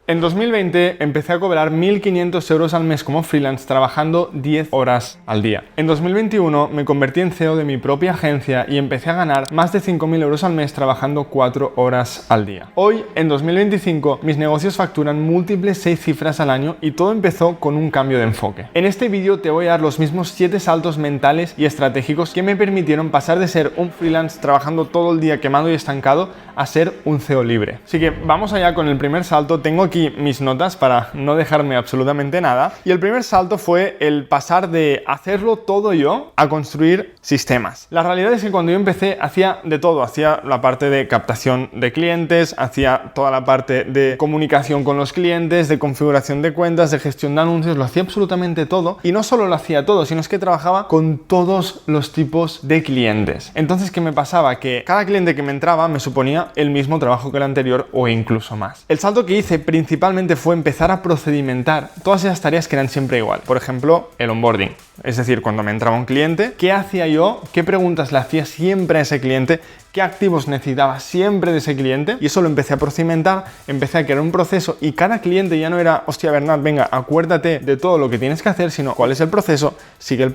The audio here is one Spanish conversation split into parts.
En 2020 empecé a cobrar 1.500 euros al mes como freelance trabajando 10 horas al día. En 2021 me convertí en CEO de mi propia agencia y empecé a ganar más de 5.000 euros al mes trabajando 4 horas al día. Hoy, en 2025, mis negocios facturan múltiples 6 cifras al año y todo empezó con un cambio de enfoque. En este vídeo te voy a dar los mismos 7 saltos mentales y estratégicos que me permitieron pasar de ser un freelance trabajando todo el día quemado y estancado a ser un CEO libre. Así que vamos allá con el primer salto. Tengo aquí mis notas para no dejarme absolutamente nada. Y el primer salto fue el pasar de hacerlo todo yo a construir sistemas. La realidad es que cuando yo empecé hacía de todo. Hacía la parte de captación de clientes, hacía toda la parte de comunicación con los clientes, de configuración de cuentas, de gestión de anuncios. Lo hacía absolutamente todo. Y no solo lo hacía todo, sino es que trabajaba con todos los tipos de clientes. Entonces, ¿qué me pasaba? Que cada cliente que me entraba me suponía el mismo trabajo que el anterior o incluso más. El salto que hice principalmente fue empezar a procedimentar todas esas tareas que eran siempre igual. Por ejemplo, el onboarding. Es decir, cuando me entraba un cliente, ¿qué hacía yo? ¿Qué preguntas le hacía siempre a ese cliente? ¿Qué activos necesitaba siempre de ese cliente? Y eso lo empecé a procedimentar, empecé a crear un proceso y cada cliente ya no era, hostia Bernat, venga, acuérdate de todo lo que tienes que hacer, sino cuál es el proceso, sigue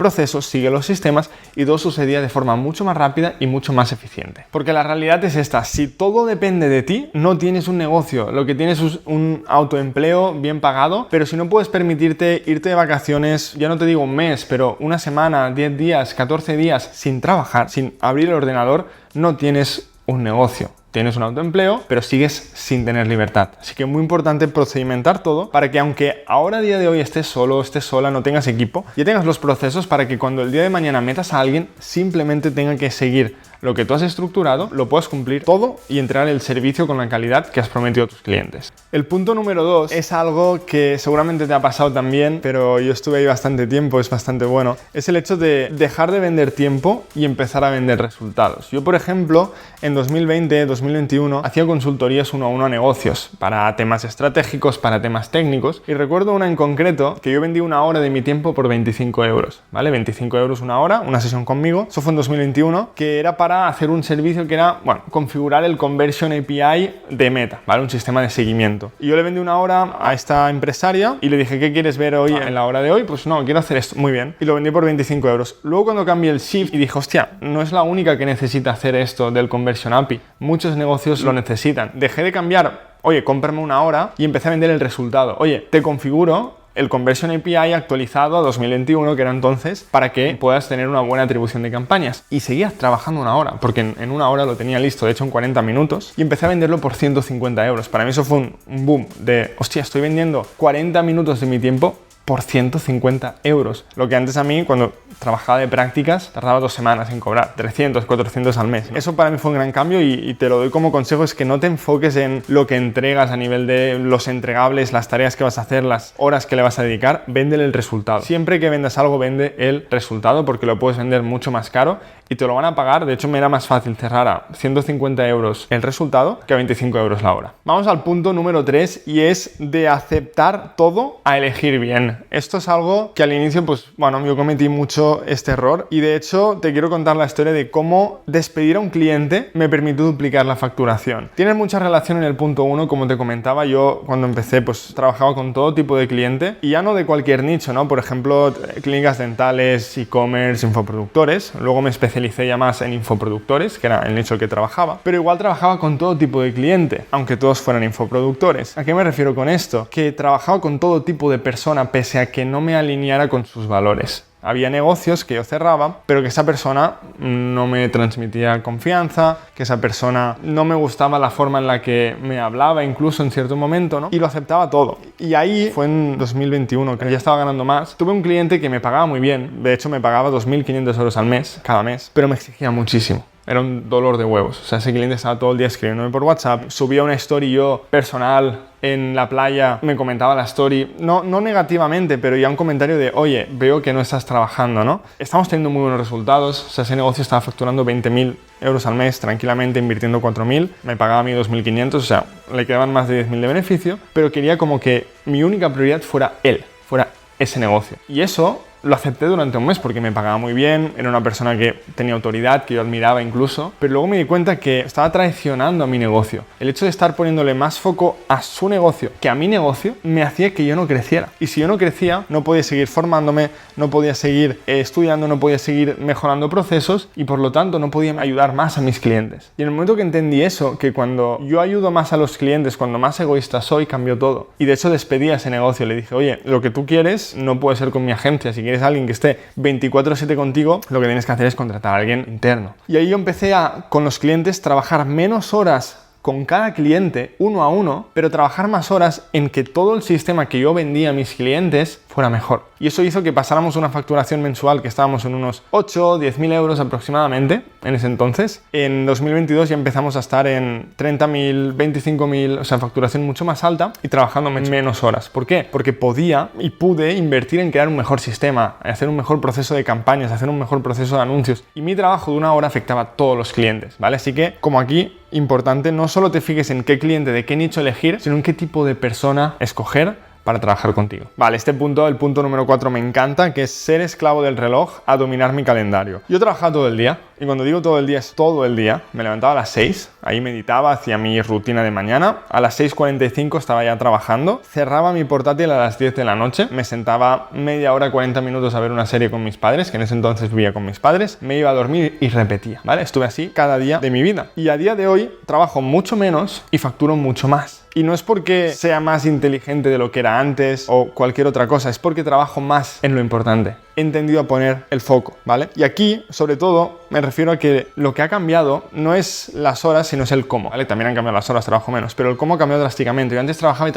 los sistemas y todo sucedía de forma mucho más rápida y mucho más eficiente. Porque la realidad es esta, si todo depende de ti, no tienes un negocio, lo que tienes es un autoempleo bien pagado, pero si no puedes permitirte irte de vacaciones, ya no te digo un mes, pero una semana, 10 días, 14 días sin trabajar, sin abrir el ordenador, no tienes un negocio. Tienes un autoempleo, pero sigues sin tener libertad. Así que es muy importante procedimentar todo para que aunque ahora a día de hoy estés solo, estés sola, no tengas equipo, ya tengas los procesos para que cuando el día de mañana metas a alguien, simplemente tenga que seguir lo que tú has estructurado, lo puedas cumplir todo y entregar el servicio con la calidad que has prometido a tus clientes. El punto número 2 es algo que seguramente te ha pasado también, pero yo estuve ahí bastante tiempo, es bastante bueno. Es el hecho de dejar de vender tiempo y empezar a vender resultados. Yo, por ejemplo, en 2020-2021 hacía consultorías uno a uno a negocios para temas estratégicos, para temas técnicos y recuerdo una en concreto que yo vendí una hora de mi tiempo por 25 euros, ¿vale? 25 euros una hora, una sesión conmigo. Eso fue en 2021, que era para hacer un servicio que era, bueno, configurar el Conversion API de Meta, ¿vale? Un sistema de seguimiento. Y yo le vendí una hora a esta empresaria y le dije, ¿qué quieres ver hoy en la hora de hoy? Pues no, quiero hacer esto. Muy bien. Y lo vendí por 25 euros. Luego cuando cambié el shift y dije, hostia, no es la única que necesita hacer esto del Conversion API. Muchos negocios lo necesitan. Dejé de cambiar, oye, cómprame una hora y empecé a vender el resultado. Oye, te configuro el Conversion API actualizado a 2021, que era entonces, para que puedas tener una buena atribución de campañas. Y seguías trabajando una hora, porque en una hora lo tenía listo, de hecho en 40 minutos, y empecé a venderlo por 150 euros. Para mí eso fue un boom de, hostia, estoy vendiendo 40 minutos de mi tiempo por 150 euros. Lo que antes a mí, cuando trabajaba de prácticas, tardaba 2 semanas en cobrar 300, 400 al mes. Eso para mí fue un gran cambio y te lo doy como consejo, es que no te enfoques en lo que entregas a nivel de los entregables, las tareas que vas a hacer, las horas que le vas a dedicar, véndele el resultado. Siempre que vendas algo, vende el resultado porque lo puedes vender mucho más caro y te lo van a pagar. De hecho, me era más fácil cerrar a 150 euros el resultado que a 25 euros la hora. Vamos al punto número 3 y es de aceptar todo a elegir bien. Esto es algo que al inicio, pues bueno, yo cometí mucho este error y de hecho te quiero contar la historia de cómo despedir a un cliente me permitió duplicar la facturación. Tiene mucha relación en el punto 1, como te comentaba, yo cuando empecé pues trabajaba con todo tipo de cliente y ya no de cualquier nicho, ¿no? Por ejemplo, clínicas dentales, e-commerce, infoproductores. Luego me especialicé ya más en infoproductores, que era el nicho que trabajaba, pero igual trabajaba con todo tipo de cliente, aunque todos fueran infoproductores. ¿A qué me refiero con esto? Que trabajaba con todo tipo de persona pese a que no me alineara con sus valores. Había negocios que yo cerraba, pero que esa persona no me transmitía confianza, que esa persona no me gustaba la forma en la que me hablaba, incluso en cierto momento, ¿no? Y lo aceptaba todo. Y ahí fue en 2021, que ya estaba ganando más. Tuve un cliente que me pagaba muy bien. De hecho, me pagaba 2.500 euros al mes, cada mes, pero me exigía muchísimo. Era un dolor de huevos. O sea, ese cliente estaba todo el día escribiéndome por WhatsApp. Subía una story yo personal en la playa, me comentaba la story, no negativamente, pero ya un comentario de, oye, veo que no estás trabajando, ¿no? Estamos teniendo muy buenos resultados. O sea, ese negocio estaba facturando 20.000 euros al mes tranquilamente, invirtiendo 4.000. Me pagaba a mí 2.500, o sea, le quedaban más de 10.000 de beneficio, pero quería como que mi única prioridad fuera él, fuera ese negocio. Y eso lo acepté durante un mes porque me pagaba muy bien, era una persona que tenía autoridad, que yo admiraba incluso, pero luego me di cuenta que estaba traicionando a mi negocio. El hecho de estar poniéndole más foco a su negocio que a mi negocio me hacía que yo no creciera. Y si yo no crecía, no podía seguir formándome, no podía seguir estudiando, no podía seguir mejorando procesos y por lo tanto no podía ayudar más a mis clientes. Y en el momento que entendí eso, que cuando yo ayudo más a los clientes, cuando más egoísta soy, cambió todo. Y de hecho despedí a ese negocio. Le dije, oye, lo que tú quieres no puede ser con mi agencia. Si quieres a alguien que esté 24/7 contigo, lo que tienes que hacer es contratar a alguien interno. Y ahí yo empecé con los clientes, trabajar menos horas con cada cliente, uno a uno, pero trabajar más horas en que todo el sistema que yo vendía a mis clientes fuera mejor. Y eso hizo que pasáramos una facturación mensual que estábamos en unos 8 o 10.000 euros aproximadamente en ese entonces. En 2022 ya empezamos a estar en 30.000, 25.000, o sea, facturación mucho más alta y trabajando menos horas. ¿Por qué? Porque podía y pude invertir en crear un mejor sistema, hacer un mejor proceso de campañas, hacer un mejor proceso de anuncios. Y mi trabajo de una hora afectaba a todos los clientes, ¿vale? Así que, como aquí, importante, no solo te fijes en qué cliente, de qué nicho elegir, sino en qué tipo de persona escoger para trabajar contigo. Vale, este punto, el punto número 4 me encanta, que es ser esclavo del reloj a dominar mi calendario. Yo trabajaba todo el día, y cuando digo todo el día es todo el día. Me levantaba a las 6, ahí meditaba, hacía mi rutina de mañana, a las 6:45 estaba ya trabajando, cerraba mi portátil a las 10 de la noche, me sentaba media hora, 40 minutos a ver una serie con mis padres, que en ese entonces vivía con mis padres, me iba a dormir y repetía, ¿vale? Estuve así cada día de mi vida. Y a día de hoy trabajo mucho menos y facturo mucho más. Y no es porque sea más inteligente de lo que era antes o cualquier otra cosa, es porque trabajo más en lo importante. He entendido a poner el foco, ¿vale? Y aquí, sobre todo, me refiero a que lo que ha cambiado no es las horas, sino es el cómo, ¿vale? También han cambiado las horas, trabajo menos, pero el cómo ha cambiado drásticamente. Yo antes trabajaba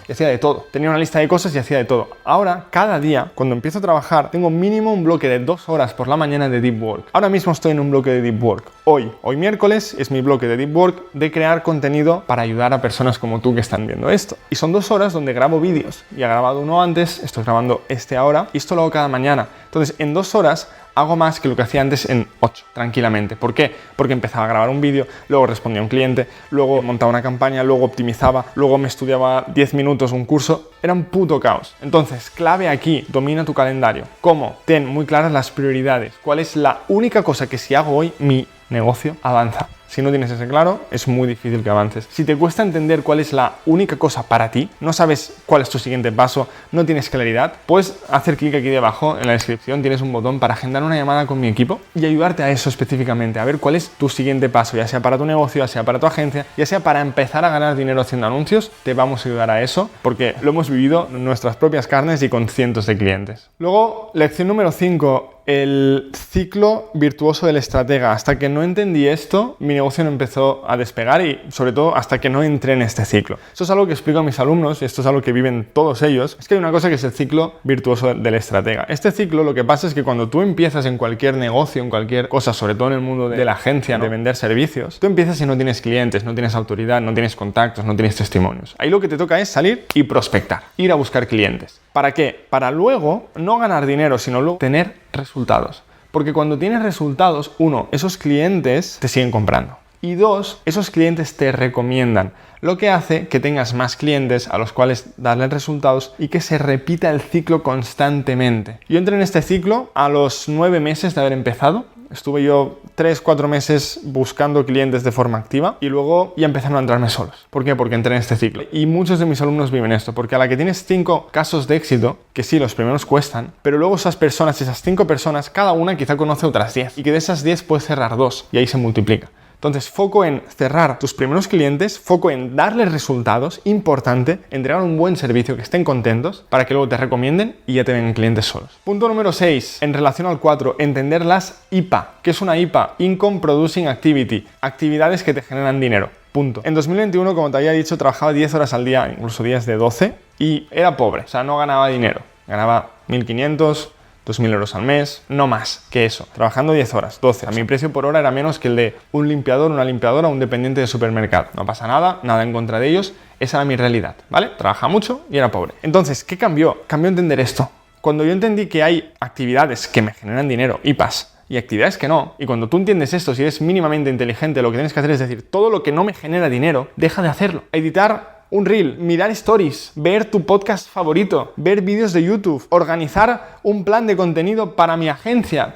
y hacía de todo. Tenía una lista de cosas y hacía de todo. Ahora, cada día, cuando empiezo a trabajar, tengo mínimo un bloque de 2 horas por la mañana de Deep Work. Ahora mismo estoy en un bloque de Deep Work. Hoy miércoles, es mi bloque de Deep Work de crear contenido para ayudar a personas como tú que están viendo esto. Y son 2 horas donde grabo vídeos. Ya he grabado uno antes, estoy grabando este ahora y esto lo hago cada mañana. Entonces, en 2 horas hago más que lo que hacía antes en 8, tranquilamente. ¿Por qué? Porque empezaba a grabar un vídeo, luego respondía a un cliente, luego montaba una campaña, luego optimizaba, luego me estudiaba 10 minutos un curso. Era un puto caos. Entonces, clave aquí, domina tu calendario. ¿Cómo? Ten muy claras las prioridades. ¿Cuál es la única cosa que si hago hoy, mi negocio avanza? Si no tienes ese claro, es muy difícil que avances. Si te cuesta entender cuál es la única cosa para ti, no sabes cuál es tu siguiente paso, no tienes claridad, puedes hacer clic aquí debajo en la descripción, tienes un botón para agendar una llamada con mi equipo y ayudarte a eso específicamente, a ver cuál es tu siguiente paso, ya sea para tu negocio, ya sea para tu agencia, ya sea para empezar a ganar dinero haciendo anuncios, te vamos a ayudar a eso porque lo hemos vivido en nuestras propias carnes y con cientos de clientes. Luego, lección número 5. El ciclo virtuoso del estratega. Hasta que no entendí esto, mi negocio no empezó a despegar y sobre todo hasta que no entré en este ciclo. Esto es algo que explico a mis alumnos y esto es algo que viven todos ellos. Es que hay una cosa que es el ciclo virtuoso del estratega. Este ciclo lo que pasa es que cuando tú empiezas en cualquier negocio, en cualquier cosa, sobre todo en el mundo de la agencia, de vender servicios, tú empiezas y no tienes clientes, no tienes autoridad, no tienes contactos, no tienes testimonios. Ahí lo que te toca es salir y prospectar, ir a buscar clientes. ¿Para qué? Para luego no ganar dinero, sino luego tener resultados. Porque cuando tienes resultados, 1, esos clientes te siguen comprando. Y 2, esos clientes te recomiendan, lo que hace que tengas más clientes a los cuales darles resultados y que se repita el ciclo constantemente. Yo entré en este ciclo a los 9 meses de haber empezado. Estuve yo 3-4 meses buscando clientes de forma activa y luego ya empezaron a entrarme solos. ¿Por qué? Porque entré en este ciclo. Y muchos de mis alumnos viven esto, porque a la que tienes 5 casos de éxito, que sí, los primeros cuestan, pero luego esas 5 personas, cada una quizá conoce otras 10 y que de esas 10 puedes cerrar 2 y ahí se multiplica. Entonces, foco en cerrar tus primeros clientes, foco en darles resultados, importante, entregar un buen servicio, que estén contentos, para que luego te recomienden y ya te vengan clientes solos. Punto número 6, en relación al 4, entender las IPA. ¿Qué es una IPA? Income Producing Activity, actividades que te generan dinero. Punto. En 2021, como te había dicho, trabajaba 10 horas al día, incluso días de 12, y era pobre, o sea, no ganaba dinero. Ganaba 1.500, 2.000 euros al mes, no más que eso, trabajando 10 horas, 12. A mi precio por hora era menos que el de un limpiador, una limpiadora, un dependiente de supermercado. No pasa nada, nada en contra de ellos, esa era mi realidad, ¿vale? Trabajaba mucho y era pobre. Entonces, ¿qué cambió? Cambió entender esto. Cuando yo entendí que hay actividades que me generan dinero, IPAs, y actividades que no, y cuando tú entiendes esto, si eres mínimamente inteligente, lo que tienes que hacer es decir, todo lo que no me genera dinero, deja de hacerlo. Editar un reel, mirar stories, ver tu podcast favorito, ver vídeos de YouTube, organizar un plan de contenido para mi agencia,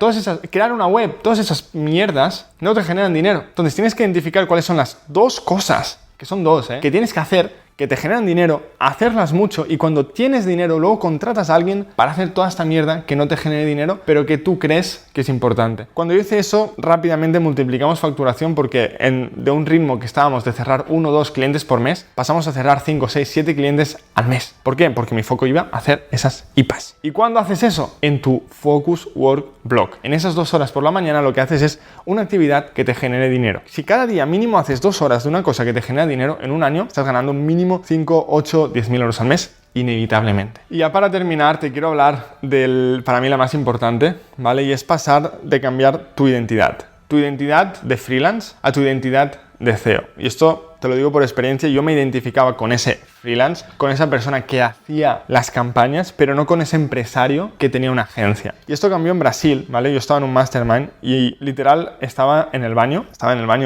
crear una web, todas esas mierdas no te generan dinero. Entonces tienes que identificar cuáles son las dos cosas, que son dos, que tienes que hacer, que te generan dinero, hacerlas mucho, y cuando tienes dinero luego contratas a alguien para hacer toda esta mierda que no te genere dinero, pero que tú crees que es importante. Cuando yo hice eso, rápidamente multiplicamos facturación, porque de un ritmo que estábamos de cerrar 1 o 2 clientes por mes, pasamos a cerrar 5, 6, 7 clientes al mes. ¿Por qué? Porque mi foco iba a hacer esas IPAs. ¿Y cuándo haces eso? En tu Focus Work Block. En esas 2 horas por la mañana lo que haces es una actividad que te genere dinero. Si cada día mínimo haces 2 horas de una cosa que te genera dinero, en un año estás ganando un mínimo 5, 8, 10.000 euros al mes, inevitablemente. Y ya para terminar, te quiero hablar para mí la más importante, ¿vale? Y es pasar de cambiar tu identidad de freelance a tu identidad de CEO. Y esto te lo digo por experiencia, yo me identificaba con ese freelance, con esa persona que hacía las campañas, pero no con ese empresario que tenía una agencia. Y esto cambió en Brasil, ¿vale? Yo estaba en un mastermind y literal estaba en el baño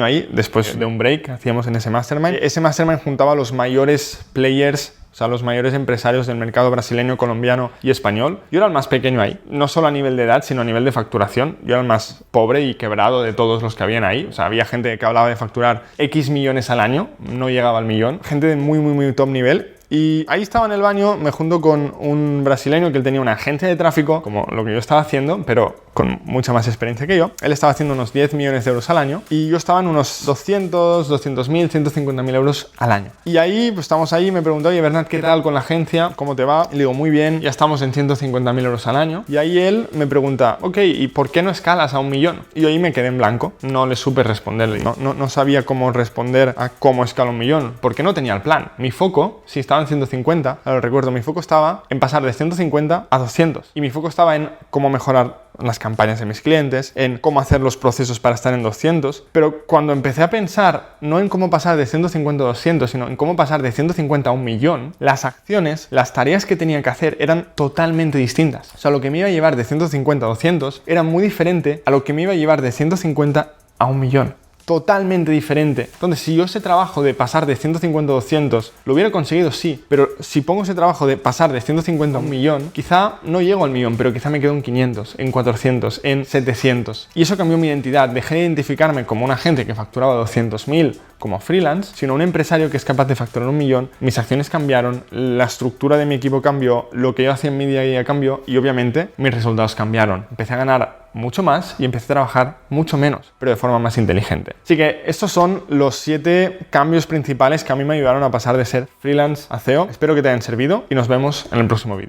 ahí, después de un break que hacíamos en ese mastermind. Ese mastermind juntaba a los mayores players, o sea, los mayores empresarios del mercado brasileño, colombiano y español. Yo era el más pequeño ahí, no solo a nivel de edad, sino a nivel de facturación. Yo era el más pobre y quebrado de todos los que habían ahí. O sea, había gente que hablaba de facturar X millones al año, no llegaba al millón. Gente de muy top nivel. Y ahí estaba en el baño, me junto con un brasileño que él tenía una agencia de tráfico, como lo que yo estaba haciendo, pero con mucha más experiencia que yo. Él estaba haciendo unos 10 millones de euros al año y yo estaba en unos 200.000, 150.000 euros al año. Y ahí, pues estamos ahí, me preguntó, oye, Bernat, ¿qué tal con la agencia? ¿Cómo te va? Y le digo, muy bien, ya estamos en 150.000 euros al año. Y ahí él me pregunta, ok, ¿y por qué no escalas a 1 millón? Y yo ahí me quedé en blanco, no le supe responderle, no sabía cómo responder a cómo escalo 1 millón, porque no tenía el plan. Mi foco, si estaba en 150, ahora recuerdo, mi foco estaba en pasar de 150 a 200 y mi foco estaba en cómo mejorar las campañas de mis clientes, en cómo hacer los procesos para estar en 200, pero cuando empecé a pensar no en cómo pasar de 150 a 200, sino en cómo pasar de 150 a 1 millón, las acciones, las tareas que tenía que hacer eran totalmente distintas. O sea, lo que me iba a llevar de 150 a 200 era muy diferente a lo que me iba a llevar de 150 a 1 millón. Totalmente diferente. Entonces, si yo ese trabajo de pasar de 150 a 200 lo hubiera conseguido, sí, pero si pongo ese trabajo de pasar de 150 a 1 millón, quizá no llego al millón, pero quizá me quedo en 500, en 400, en 700. Y eso cambió mi identidad. Dejé de identificarme como un agente que facturaba 200.000 como freelance, sino un empresario que es capaz de facturar 1 millón. Mis acciones cambiaron, la estructura de mi equipo cambió, lo que yo hacía en mi día a día cambió y obviamente mis resultados cambiaron. Empecé a ganar mucho más y empecé a trabajar mucho menos, pero de forma más inteligente. Así que estos son los 7 cambios principales que a mí me ayudaron a pasar de ser freelance a CEO. Espero que te hayan servido y nos vemos en el próximo vídeo.